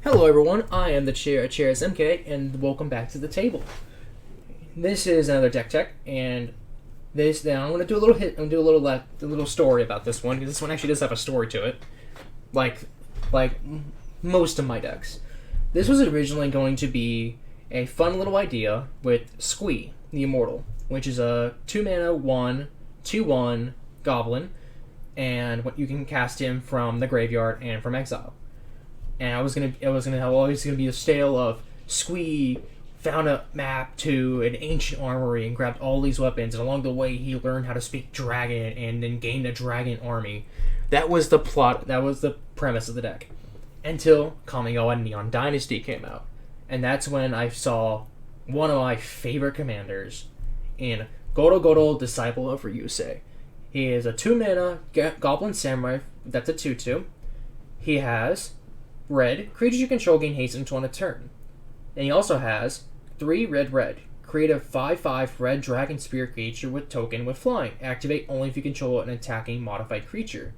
Hello everyone, I am the Chairs MK, and welcome back to the table. This is another deck tech, and now I'm gonna do a little little story about this one, because this one actually does have a story to it, like most of my decks. This was originally going to be a fun little idea with Squee, the Immortal, which is a 2-mana 1/2/1 goblin, and what you can cast him from the graveyard and from exile. And it was gonna be a tale of Squee found a map to an ancient armory and grabbed all these weapons, and along the way he learned how to speak dragon and then gained a dragon army. That was the plot. That was the premise of the deck, until Kamigawa Neon Dynasty came out, and that's when I saw one of my favorite commanders in Goro-Goro, Disciple of Ryusei. He is a 2-mana Goblin Samurai. That's a 2/2. He has red, creatures you control gain haste until on a turn. And he also has 3 red. Create a 5/5 red dragon spirit creature with token with flying. Activate only if you control an attacking modified creature.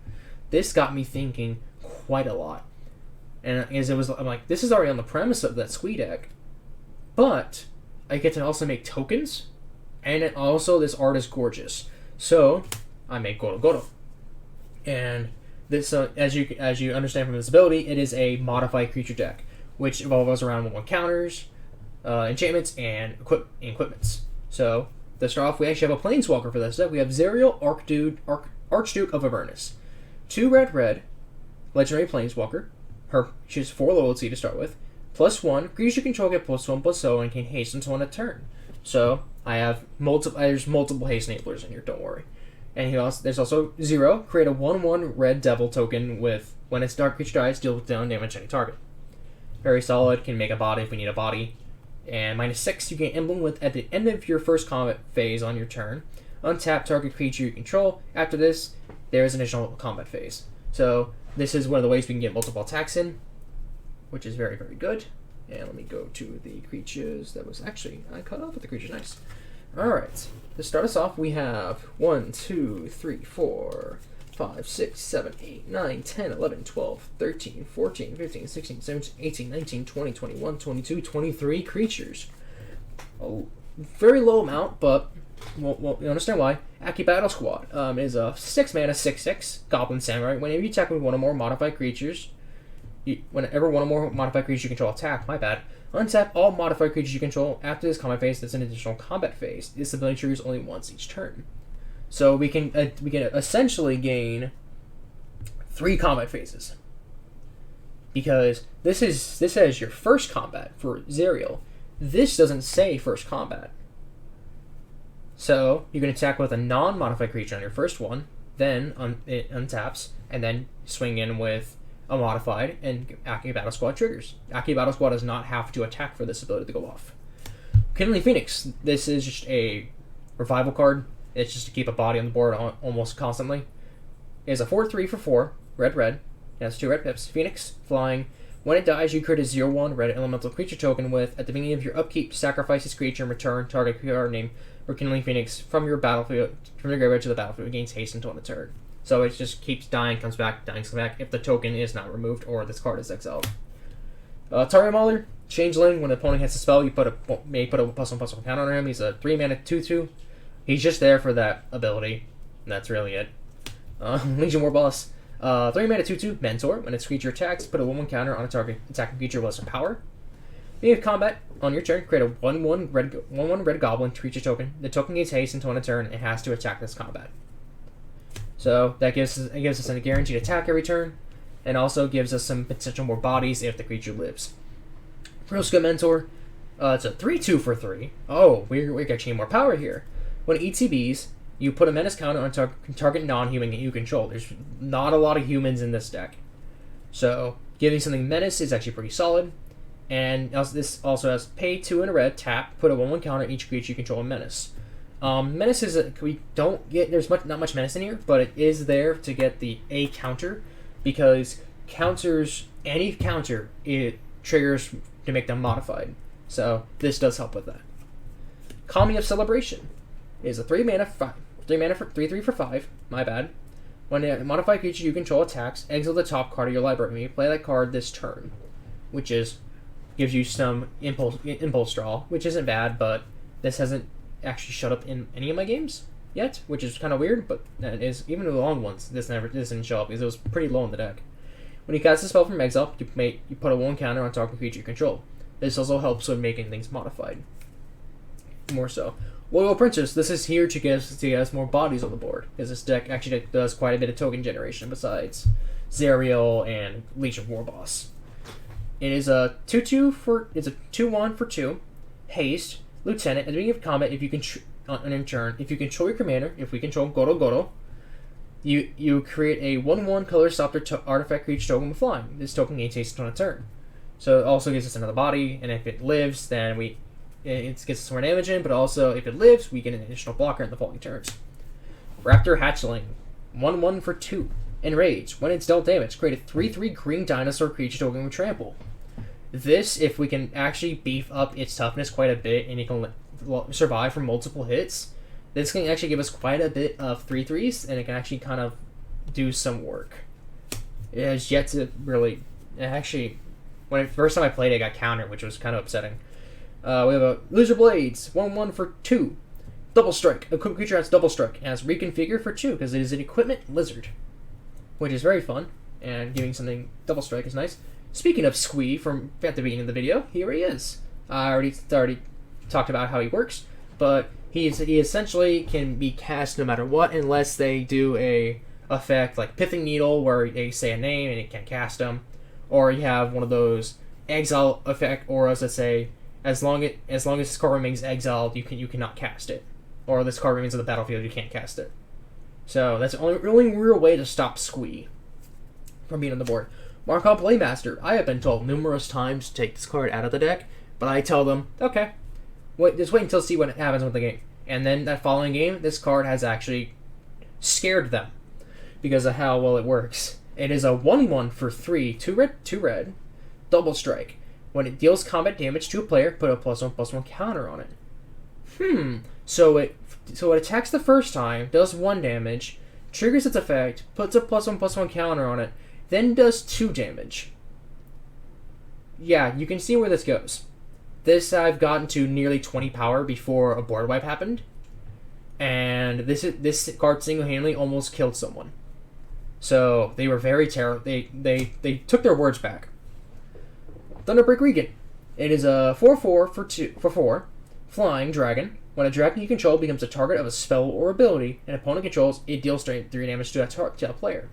This got me thinking quite a lot. And I'm like, this is already on the premise of that Squee deck, but I get to also make tokens, and this art is gorgeous. So I make Goro-Goro. And this, as you understand from this ability, it is a modified creature deck, which revolves around 1/1 counters, enchantments, and equipments. So to start off, we actually have a planeswalker for this deck. We have Zerial, Archduke of Avernus, 2 red, legendary planeswalker. She has 4 loyalty to start with. +1, creatures you control get +1/+0 and can haste until on a turn. So there's multiple haste enablers in here. Don't worry. And there's also 0, create a 1/1 red devil token with, when its dark creature dies, deal down damage to any target. Very solid, can make a body if we need a body. And -6, you gain emblem with at the end of your first combat phase on your turn. Untap target creature you control. After this, there is an additional combat phase. So this is one of the ways we can get multiple attacks in, which is very, very good. And let me go to the creatures. I cut off with the creatures, nice. Alright, to start us off, we have 1, 2, 3, 4, 5, 6, 7, 8, 9, 10, 11, 12, 13, 14, 15, 16, 17, 18, 19, 20, 21, 22, 23 creatures. A very low amount, but you understand why. Aki Battle Squad is a 6-mana 6/6 Goblin Samurai. Whenever you attack with one or more modified creatures, whenever one or more modified creatures you control attack, untap all modified creatures you control. After this combat phase, that's an additional combat phase. This ability triggers only once each turn. So we can essentially gain 3 combat phases. Because this says your first combat for Zerial. This doesn't say first combat. So you can attack with a non-modified creature on your first one, then it untaps, and then swing in with a modified, and Aki Battle Squad triggers. Aki Battle Squad does not have to attack for this ability to go off. Kindling Phoenix. This is just a revival card. It's just to keep a body on the board almost constantly. It is a 4/3 for 4, red. It has 2 red pips. Phoenix, flying. When it dies, you create a 0/1 red elemental creature token with, at the beginning of your upkeep, sacrifice this creature and return target card name for Kindling Phoenix from your graveyard to the battlefield. It gains haste until on a turn. So it just keeps dying, comes back, if the token is not removed or this card is exiled. Target Mauler, Changeling. When the opponent hits a spell, you may put a +1/+1 counter on him. He's a 3-mana 2/2. He's just there for that ability. And that's really it. Legion War Boss, 3-mana 2/2 Mentor. When its creature attacks, put a 1/1 counter on a target attacking creature with lesser power. Beginning of combat, on your turn, create a 1/1 red goblin creature token. The token gains haste until on a turn and it has to attack this combat. So that gives us a guaranteed attack every turn, and also gives us some potential more bodies if the creature lives. Roska Mentor, it's a 3/2 for 3. Oh, we're getting more power here. When it ETBs, you put a menace counter on target non-human you control. There's not a lot of humans in this deck, so giving something menace is actually pretty solid. And this also has pay 2 and a red, tap, put a 1/1 counter on each creature you control and menace. Menace is we don't get. There's not much menace in here, but it is there to get the A counter, because any counter it triggers to make them modified. So this does help with that. Kami of Celebration is a 3-mana 3/3 for 5. My bad. When a modified creature you control attacks, exile the top card of your library. You may play that card this turn. which is gives you some impulse draw, which isn't bad, but this hasn't actually showed up in any of my games yet, which is kind of weird, but it is. Even the long ones, this didn't show up because it was pretty low in the deck. When you cast a spell from exile, you put a 1 counter on target creature you control. This also helps with making things modified. More so. Loyal Princess, this is here to get us more bodies on the board, because this deck actually does quite a bit of token generation besides Zerial and Legion Warboss. It is a 2/2 for it's a 2/1 for 2 haste lieutenant. At the beginning of combat, if you can in turn, if you control your commander, if we control Goro-Goro, you create a 1/1 color stopper artifact creature token with flying. This token gains haste on a turn, so it also gives us another body. And if it lives, then it gets us more damage in. But also, if it lives, we get an additional blocker in the following turns. Raptor Hatchling, 1/1 for 2. Enrage. When it's dealt damage, create a 3/3 green dinosaur creature token with trample. This, if we can actually beef up its toughness quite a bit and it can survive from multiple hits, this can actually give us quite a bit of 3/3s and it can actually kind of do some work. It has yet to really... Actually, first time I played it, I got countered, which was kind of upsetting. We have a Loser Blades, 1/1 for 2. Double Strike. A creature has Double Strike and has Reconfigure for 2 because it is an equipment lizard, which is very fun, and giving something Double Strike is nice. Speaking of Squee from at the beginning of the video, here he is. I already talked about how he works, but he essentially can be cast no matter what, unless they do a effect like Pithing Needle, where they say a name and it can't cast them, or you have one of those exile effect auras that say as long as this card remains exiled, you cannot cast it, or this card remains on the battlefield, you can't cast it. So that's the only real way to stop Squee from being on the board. Markov Playmaster. I have been told numerous times to take this card out of the deck, but I tell them, okay, just wait until see what happens with the game. And then that following game, this card has actually scared them because of how well it works. It is a 1/1 for 3, 2 red, Double Strike. When it deals combat damage to a player, put a +1/+1 counter on it. So it attacks the first time, does 1 damage, triggers its effect, puts a +1/+1 counter on it, then does 2 damage. Yeah, you can see where this goes. This I've gotten to nearly 20 power before a board wipe happened, and this card single-handedly almost killed someone. So they were very terrible. They took their words back. Thunderbreak Regan. It is a 4/4 for 4 flying dragon. When a dragon you control becomes a target of a spell or ability an opponent controls, it deals 3 damage to a player.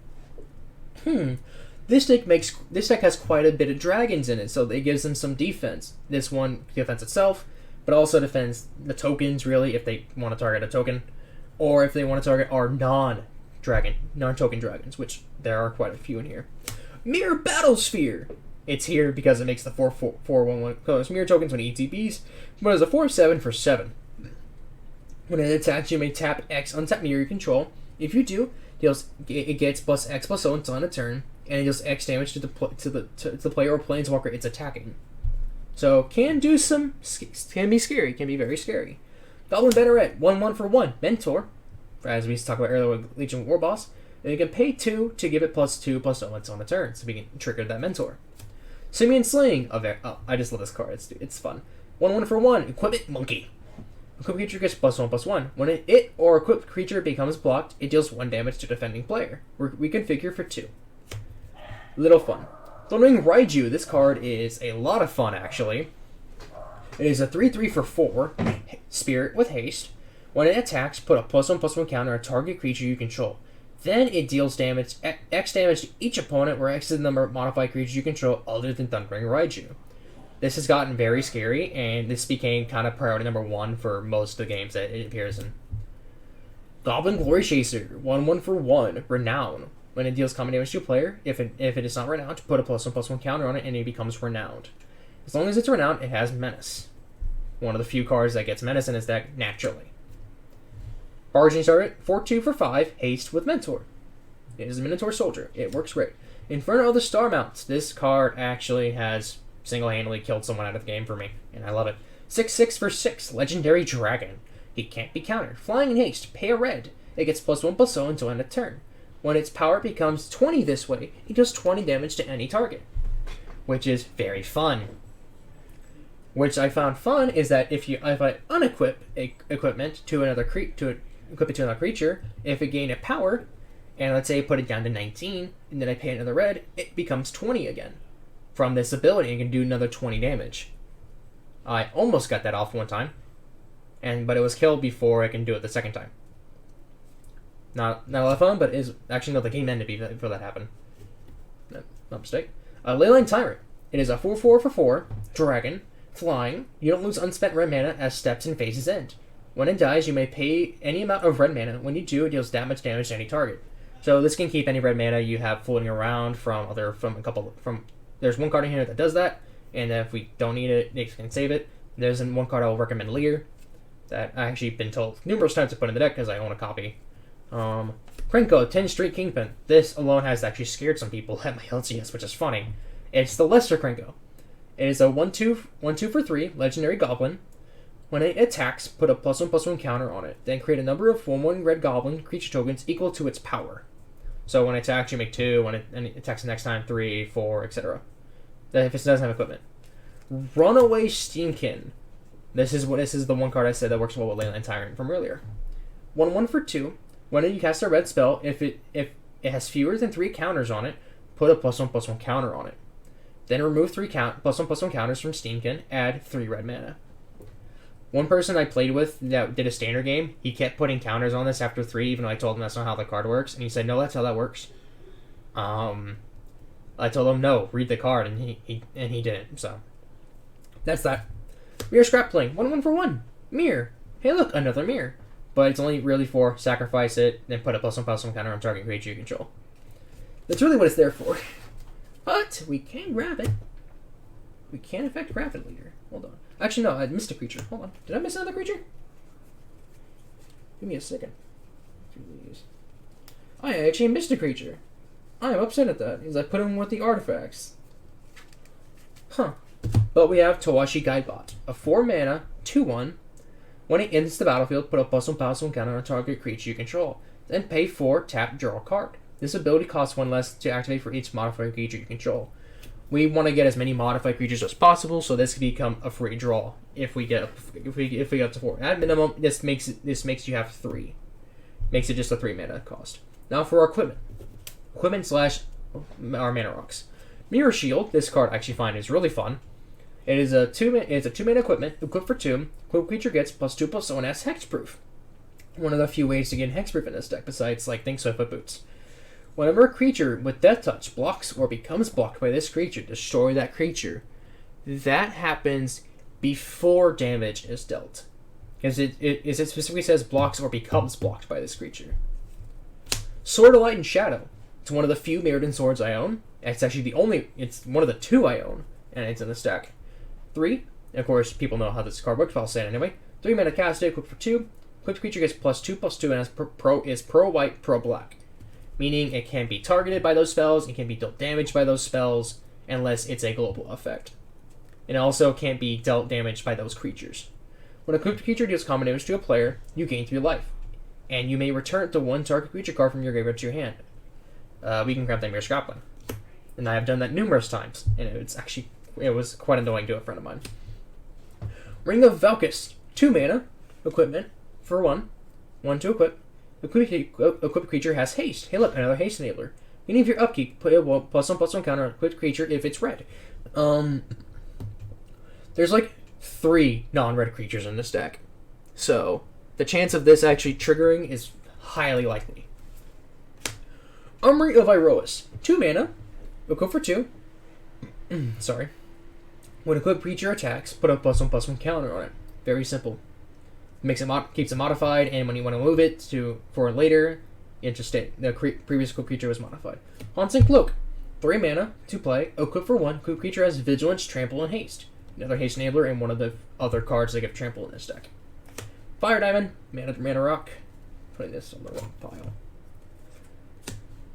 This deck has quite a bit of dragons in it, so it gives them some defense. This one defends itself, but also defends the tokens, really, if they want to target a token, or if they want to target our non-token dragons, which there are quite a few in here. Mirror Battlesphere. It's here because it makes the 4/4/1/1 colors mirror tokens when it ETBs, but it's a 4/7 for 7. When it attacks, you may tap X, untap mirror you control. If you do, it gets +X/+0 until on a turn, and it deals X damage to the player or planeswalker it's attacking. So can be scary, can be very scary. Goblin Banneret, 1/1 for 1, Mentor, as we talked about earlier with Legion Warboss, and you can pay 2 to give it +2/+0 until on a turn, so we can trigger that Mentor. Simian Sling, I just love this card, it's fun. 1/1 for 1, Equipment Monkey. Equipped creature gets +1/+1. When it or equipped creature becomes blocked, it deals 1 damage to defending player. We configure for 2. Little fun. Thundering Raiju. This card is a lot of fun, actually. It is a 3/3 for 4, Spirit with haste. When it attacks, put a +1/+1 counter on a target creature you control. Then it deals damage, X damage to each opponent, where X is the number of modified creatures you control other than Thundering Raiju. This has gotten very scary, and this became kind of priority number 1 for most of the games that it appears in. Goblin Glory Chaser, 1/1 for 1, Renown. When it deals combat damage to a player, if it is not renowned, put a +1/+1 counter on it, and it becomes renowned. As long as it's renowned, it has Menace. One of the few cards that gets Menace in its deck naturally. Barging Target, 4/2 for 5, haste with Mentor. It is a Minotaur Soldier. It works great. Inferno of the Star Mounts. This card actually has single-handedly killed someone out of the game for me, and I love it. 6/6 for 6, Legendary Dragon. He can't be countered. Flying in haste, pay a red. It gets +1/+0 until end of turn. When its power becomes 20 this way, it does 20 damage to any target. which is very fun. Which I found fun is that if I unequip equipment to another equip it to another creature, if it gained a power, and let's say I put it down to 19, and then I pay another red, it becomes 20 again from this ability and can do another 20 damage. I almost got that off one time, but it was killed before I can do it the second time. Not a lot of fun, but is actually no, the game ended before that happened. No mistake. Leyline Tyrant. It is a 4/4 for 4 dragon, flying. You don't lose unspent red mana as steps and phases end. When it dies, you may pay any amount of red mana. When you do, it deals damage to any target. So this can keep any red mana you have floating around there's one card in here that does that, and if we don't need it, they can save it. There's one card I will recommend later that I actually been told numerous times to put in the deck because I own a copy. Krenko, 10 Street Kingpin. This alone has actually scared some people at my LCS, which is funny. It's the Lesser Krenko. It is a 1/2 for 3 legendary goblin. When it attacks, put a +1/+1 counter on it. Then create a number of 1/1 red goblin creature tokens equal to its power. So when it attacks, you make 2. When it attacks the next time, 3, 4, etc. If it doesn't have equipment. Runaway Steamkin. This is the one card I said that works well with Leyline Tyrant from earlier. 1/1 for 2. When you cast a red spell, if it has fewer than 3 counters on it, put a +1/+1 counter on it. Then remove 3 +1/+1 counters from Steamkin, add 3 red mana. One person I played with that did a standard game, he kept putting counters on this after 3, even though I told him that's not how the card works, and he said, no, that's how that works. I told him, no, read the card, and he didn't, so. That's that. Mirror Scrapling, 1/1 for 1. Mirror. Hey look, another mirror. But it's only really for sacrifice it, then put a +1/+1 counter on target creature you control. That's really what it's there for. But we can grab it. We can affect Rapid Leader. Hold on. Actually, no, I missed a creature. Hold on. Did I miss another creature? Give me a second. I actually missed a creature. I am upset at that, because I put him with the artifacts. Huh. But we have Towashi Guidebot. A 4 mana, 2/1. When it enters the battlefield, put a +1/+1 counter on a target creature you control. Then pay 4, tap, draw a card. This ability costs 1 less to activate for each modified creature you control. We want to get as many modified creatures as possible, so this can become a free draw if we get up to 4. At minimum, this makes you have 3. Makes it just a 3 mana cost. Now for our equipment. Equipment / our mana rocks. Mirror Shield. This card I actually find is really fun. It is a 2 mana equipment. Equip for 2. Equip creature gets +2/+1 as hexproof. One of the few ways to get hexproof in this deck, besides like things with boots. Whenever a creature with Death Touch blocks or becomes blocked by this creature, destroy that creature. That happens before damage is dealt, because it specifically says blocks or becomes blocked by this creature. Sword of Light and Shadow. It's one of the few Mirrodin swords I own. It's actually it's one of the 2 I own, and it's in the stack. 3, and of course, people know how this card works, but I'll say it anyway. 3 mana cast it, equip for 2. Equipped creature gets +2/+2 and is pro-white, pro-black. Meaning it can be targeted by those spells, it can be dealt damage by those spells, unless it's a global effect. It also can't be dealt damage by those creatures. When a equipped creature deals common damage to a player, you gain 3 life. And you may return to 1 target creature card from your graveyard to your hand. We can grab that Mirror Scrapling. And I have done that numerous times, and it was quite annoying to a friend of mine. Ring of Valkus, 2 mana, equipment, for 1. 1 to equip. Equipped creature has haste. Hey look, another haste enabler. Beginning of your upkeep, put a +1/+1 counter on equipped creature if it's red. There's like 3 non-red creatures in this deck. So, the chance of this actually triggering is highly likely. Armory of Iroas, 2 mana, equip for 2. Sorry. When equipped creature attacks, put a +1/+1 counter on it. Very simple. Keeps it modified, and when you want to move it for later, the previous equipped creature was modified. Haunting Cloak, 3 mana, 2 play, equip for 1. Equipped creature has Vigilance, Trample, and Haste. Another Haste enabler, and one of the other cards that give Trample in this deck. Fire Diamond, mana rock. Putting this on the wrong pile.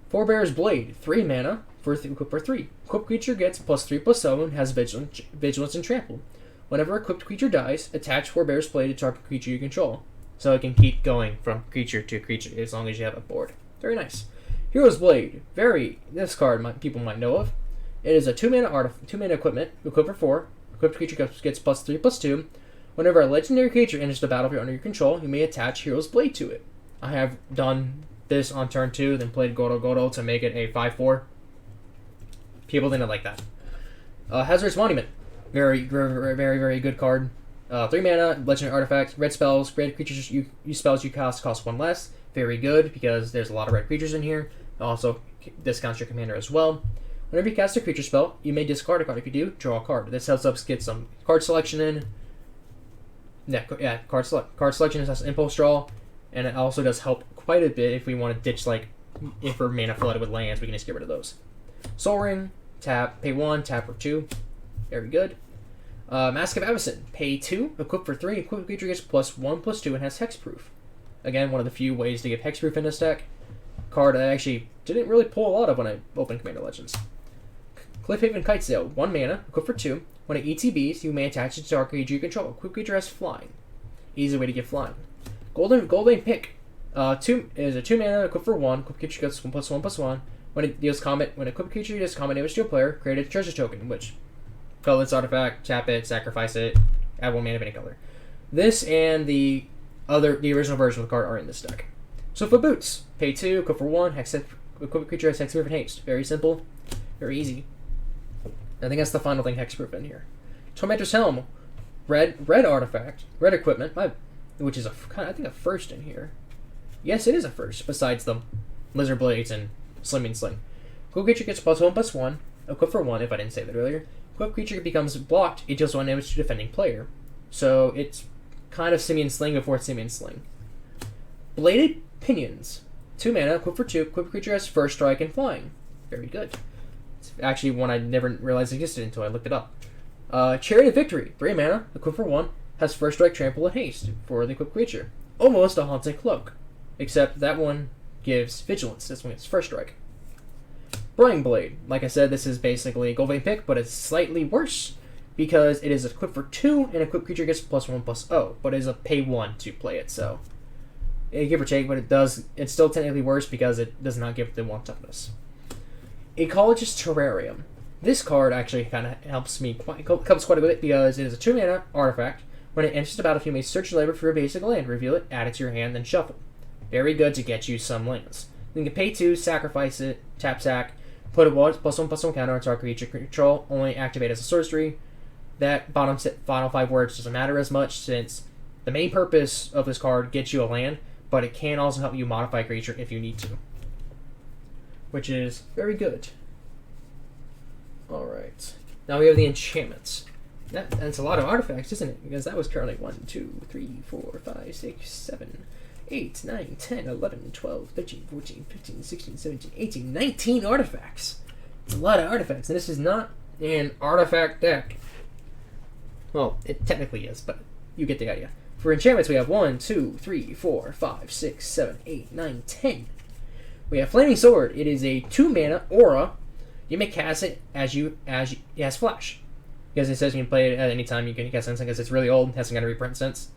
Forebear's Blade, 3 mana, equip for 3. Equipped creature gets +3/+7, has Vigilance and Trample. Whenever a equipped creature dies, attach Forebear's Blade to target creature you control. So it can keep going from creature to creature as long as you have a board. Very nice. Hero's Blade. This card people might know of. It is a 2 mana equipment. Equipped for 4. Equipped creature gets +3/+2. Whenever a legendary creature enters the battlefield under your control, you may attach Hero's Blade to it. I have done this on turn 2, then played Goro-Goro to make it a 5/4. People didn't like that. Hazardous Monument. Very, very, very, very good card. 3 mana, legendary artifact, red spells, red creatures you spells you cast cost 1 less. Very good because there's a lot of red creatures in here. It also discounts your commander as well. Whenever you cast a creature spell, you may discard a card. If you do, draw a card. This helps us get some card selection in. Card selection has impulse draw, and it also does help quite a bit if we want to ditch, like, if we're mana flooded with lands, we can just get rid of those. Soul Ring, tap, pay 1, tap for 2. Very good. Mask of Avacyn, pay 2, equip for 3. Equipped creature gets +1/+2 and has hexproof. Again, one of the few ways to get hexproof in this deck. Card I actually didn't really pull a lot of when I opened Commander Legends. Cliffhaven Kitesail, 1 mana, equip for 2. When it ETBs, you may attach it to our creature you control. Equipped creature has flying. Easy way to get flying. Golden Pick, 2 is a 2 mana, equip for 1. Equipped creature gets +1/+1. When equipped creature does combat damage to a player, create a treasure token, which colorless artifact, tap it, sacrifice it, add 1 mana of any color. This and the original version of the card are in this deck. Swiftfoot Boots, pay 2, equip for 1, equipped creature has hexproof and haste. Very simple, very easy. I think that's the final thing hexproof in here. Tormentor's Helm, red artifact, red equipment, which is I think a first in here. Yes, it is a first, besides the Lizard Blades and Slimming Sling. Equipped creature gets +1/+1, equip for 1, if I didn't say that earlier. Equipped creature becomes blocked, it deals 1 damage to defending player. So it's kind of Simian Sling before Simian Sling. Bladed Pinions, 2 mana, equip for 2. Equipped creature has first strike and flying. Very good. It's actually one I never realized existed until I looked it up. Chariot of Victory, 3 mana, equip for 1, has first strike, trample, and haste for the equipped creature. Almost a Haunted Cloak, except that one gives vigilance. This one gets first strike. Brooding Blade, like I said, this is basically a Goldvein Pick, but it's slightly worse because it is equipped for 2 and equipped creature gets +1/+0, but it is a pay 1 to play it, so give or take, but it's still technically worse because it does not give the 1 toughness. Ecologist Terrarium. This card actually kind of helps quite a bit because it is a 2 mana artifact. When it enters the battlefield, you may search your library for a basic land, reveal it, add it to your hand, then shuffle. Very good to get you some lands. Then you can pay 2, sacrifice it, tap sack, put a +1/+1 counter on target creature control, only activate as a sorcery. That final 5 words doesn't matter as much since the main purpose of this card gets you a land, but it can also help you modify a creature if you need to, which is very good. Alright. Now we have the enchantments. That's a lot of artifacts, isn't it? Because that was currently 1, 2, 3, 4, 5, 6, 7, 8, 9, 10, 11, 12, 13, 14, 15, 16, 17, 18, 19 artifacts. It's a lot of artifacts, and this is not an artifact deck. Well, it technically is, but you get the idea. For enchantments, we have 1, 2, 3, 4, 5, 6, 7, 8, 9, 10. We have Flaming Sword. It is a 2 mana aura. You may cast it as it has flash. Because it says you can play it at any time you can cast it because it's really old, hasn't got a reprint since.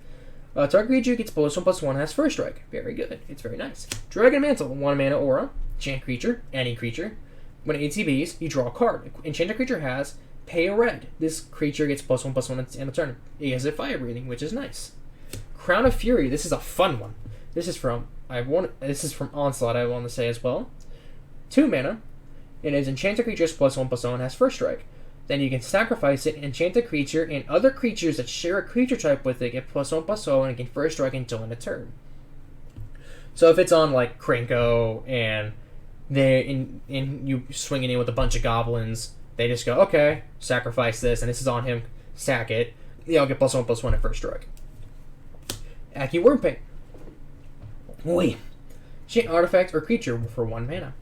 Target creature gets +1/+1, has first strike. Very good. It's very nice. Dragon Mantle, 1 mana aura. Enchant creature, any creature. When it ETBs, you draw a card. Enchanted creature has pay a red. This creature gets +1/+1 in a turn. It has a fire breathing, which is nice. Crown of Fury. This is a fun one. This is from Onslaught, I want to say as well. 2 mana. It is enchanted creatures +1/+1 has first strike. Then you can sacrifice it, enchant a creature, and other creatures that share a creature type with it get +1/+0 and it can first strike until end of turn. So if it's on like Krenko and you swinging in with a bunch of goblins, they just go, okay, sacrifice this, and this is on him, sack it. I'll get +1/+1 at first strike. Aki Wyrmpaint. Oi. Enchant artifact or creature for 1 mana.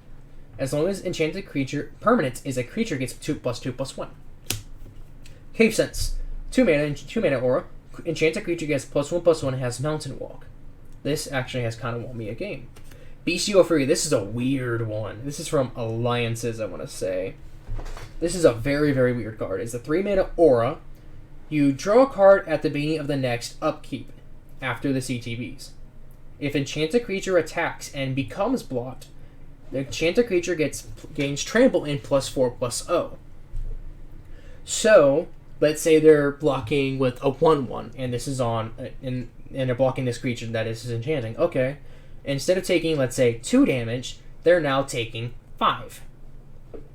As long as enchanted creature permanent is a creature gets 2/+2/+1. Cave Sense. 2 mana aura. Enchanted creature gets +1/+1 and has Mountain Walk. This actually has kind of won me a game. Bestial Fury. This is a weird one. This is from Alliances, I want to say. This is a very, very weird card. It's a 3 mana aura. You draw a card at the beginning of the next upkeep after the CTBs. If enchanted creature attacks and becomes blocked, the enchanted creature gains trample in +4/+0. So let's say they're blocking with a 1/1, and this is on, and they're blocking this creature that is enchanting. Okay, instead of taking, let's say, 2 damage, they're now taking 5.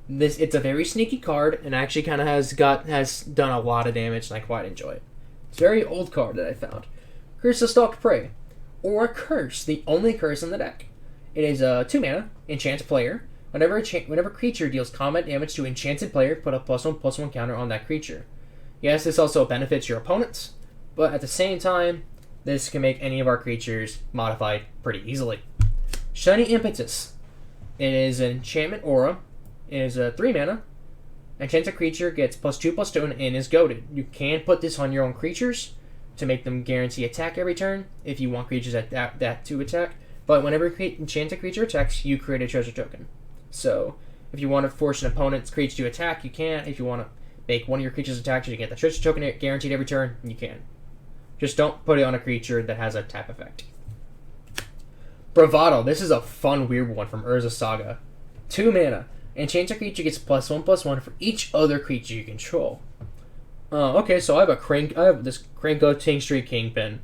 It's a very sneaky card, and actually kind of has done a lot of damage, and I quite enjoy it. It's a very old card that I found. Curse of Stalked Prey, or a Curse, the only curse in the deck. It is a 2 mana, enchant player. Whenever creature deals combat damage to enchanted player, put a +1/+1 counter on that creature. Yes, this also benefits your opponents, but at the same time, this can make any of our creatures modified pretty easily. Shiny Impetus. It is an enchantment aura. It is a 3 mana. Enchanted creature gets +2/+2 and is goaded. You can put this on your own creatures to make them guarantee attack every turn if you want creatures that to attack. But whenever enchanted creature attacks, you create a treasure token. So if you want to force an opponent's creature to attack, you can. If you want to make one of your creatures attack, you get the treasure token guaranteed every turn, you can. Just don't put it on a creature that has a tap effect. Bravado. This is a fun, weird one from Urza Saga. 2 mana. Enchanted creature gets +1/+1 for each other creature you control. Okay, so I have this Krenko Ting Street Kingpin.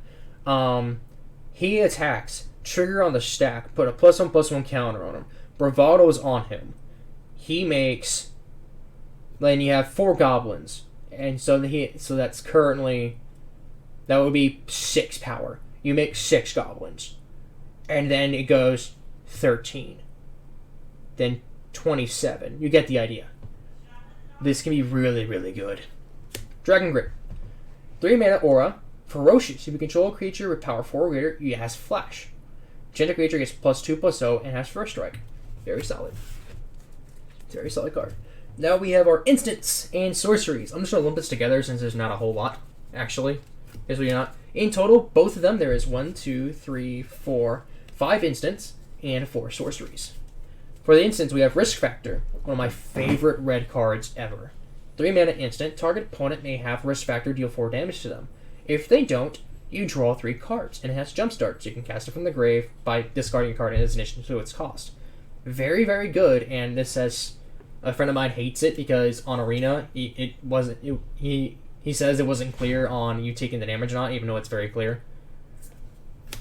He attacks. Trigger on the stack. Put a +1/+1 counter on him. Bravado is on him. He makes. Then you have 4 goblins, and so that's currently. That would be 6 power. You make 6 goblins, and then it goes 13. Then 27. You get the idea. This can be really, really good. Dragon Grip. 3 mana aura. Ferocious. If you control a creature with power 4 or greater, it has flash. Enchanted creature gets +2/+0 and has first strike. Very solid. Very solid card. Now we have our instants and sorceries. I'm just going to lump this together since there's not a whole lot, actually. Because we're not. In total, both of them, there is 1, 2, 3, 4, 5 instants and 4 sorceries. For the instants, we have Risk Factor, one of my favorite red cards ever. 3 mana instant, target opponent may have Risk Factor deal 4 damage to them. If they don't, you draw 3 cards, and it has Jumpstart, so you can cast it from the grave by discarding a card in its addition to its cost. Very, very good, and this says a friend of mine hates it because on Arena, he says it wasn't clear on you taking the damage or not, even though it's very clear.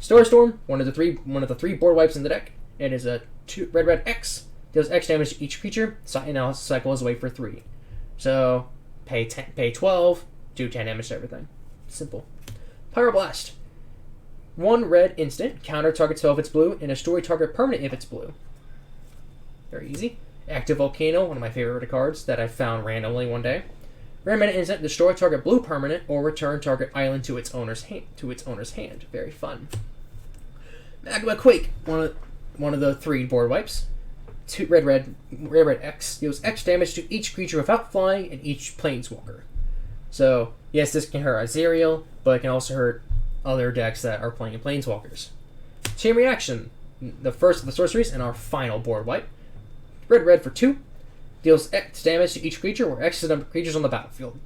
Storm, one of the three board wipes in the deck. It is a 2 red X. Deals X damage to each creature. And now cycles away for 3. So pay 12, do 10 damage to everything. Simple. Pyroblast. 1 red instant. Counter target spell if it's blue, and destroy target permanent if it's blue. Very easy. Active Volcano, one of my favorite cards that I found randomly one day. Rare mana instant. Destroy target blue permanent or return target island to its owner's hand. Very fun. Magma Quake. One of the 3 board wipes. 2 red X deals X damage to each creature without flying and each planeswalker. So yes, this can hurt Azerial, but it can also hurt other decks that are playing planeswalkers. Chain Reaction. The first of the sorceries and our final board wipe. Red for 2. Deals X damage to each creature where X is the number of creatures on the battlefield.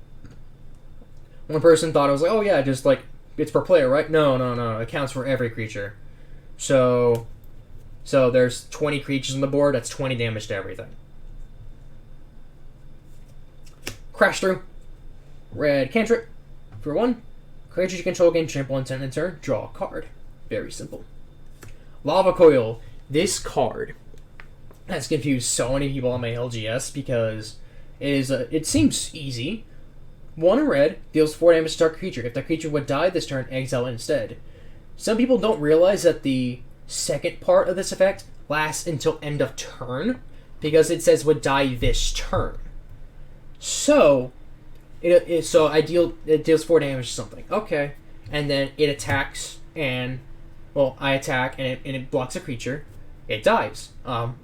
One person thought it was like, oh yeah, just like, it's per player, right? No. It counts for every creature. So there's 20 creatures on the board, that's 20 damage to everything. Crash Through. Red cantrip. For 1. Creatures you control gain trample and in turn, draw a card. Very simple. Lava Coil. This card has confused so many people on my LGS because it seems easy. 1 red deals 4 damage to target creature. If that creature would die this turn, exile it instead. Some people don't realize that the second part of this effect lasts until end of turn because it says would die this turn. So it deals 4 damage to something. Okay, and then it attacks and I attack and it blocks a creature. It dies.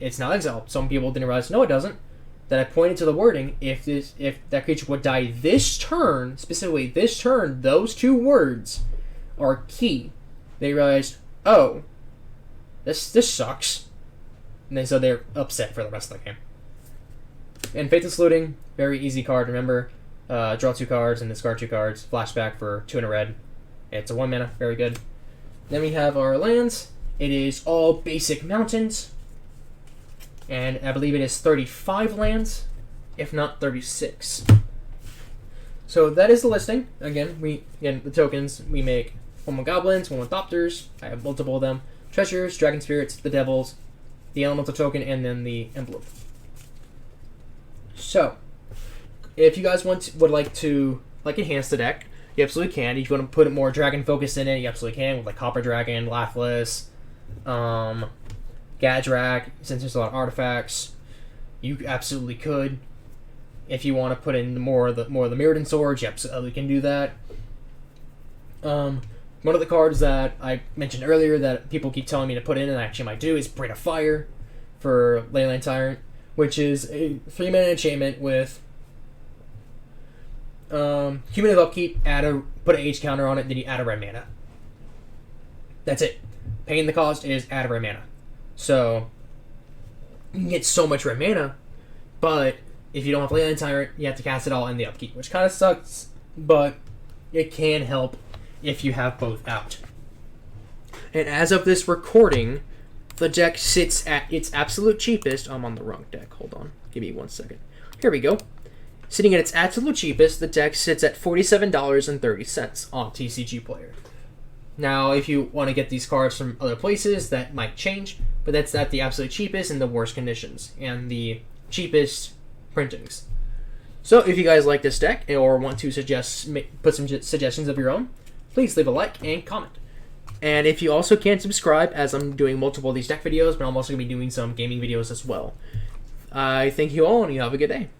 It's now exiled. Some people didn't realize. No, it doesn't. Then I pointed to the wording. If that creature would die this turn, specifically this turn, those 2 words are key. They realized, oh, this sucks, and so they're upset for the rest of the game. And Faithless Looting, very easy card. Remember, draw 2 cards and discard 2 cards. Flashback for 2 and a red. It's a 1 mana, very good. Then we have our lands. It is all basic mountains, and I believe it is 35 lands, if not 36. So that is the listing. Again, the tokens we make: 1/1 goblins, 1/1 thopters. I have multiple of them. Treasures, dragon spirits, the devils, the elemental token, and then the envelope. So, if you guys would like to enhance the deck, you absolutely can. If you want to put more dragon focus in it, you absolutely can, with like Copper Dragon, Lathlis, Gadrak. Since there's a lot of artifacts, you absolutely could. If you want to put in more of the Mirrodin Swords, you absolutely can do that. One of the cards that I mentioned earlier that people keep telling me to put in, and I actually might do, is Brain of Fire for Leyline Tyrant, which is a 3-mana enchantment with cumulative upkeep, put an H counter on it, then you add a red mana. That's it. Paying the cost is add a red mana. So, you can get so much red mana, but if you don't have Leyline Tyrant, you have to cast it all in the upkeep, which kind of sucks, but it can help if you have both out. And as of this recording, the deck sits at its absolute cheapest. I'm on the wrong deck. Hold on. Give me 1 second. Here we go. Sitting at its absolute cheapest, the deck sits at $47.30 on TCG Player. Now, if you want to get these cards from other places, that might change, but that's at the absolute cheapest and the worst conditions, and the cheapest printings. So, if you guys like this deck or want to put some suggestions of your own, please leave a like and comment. And if you also can subscribe, as I'm doing multiple of these deck videos, but I'm also going to be doing some gaming videos as well. I thank you all, and you have a good day.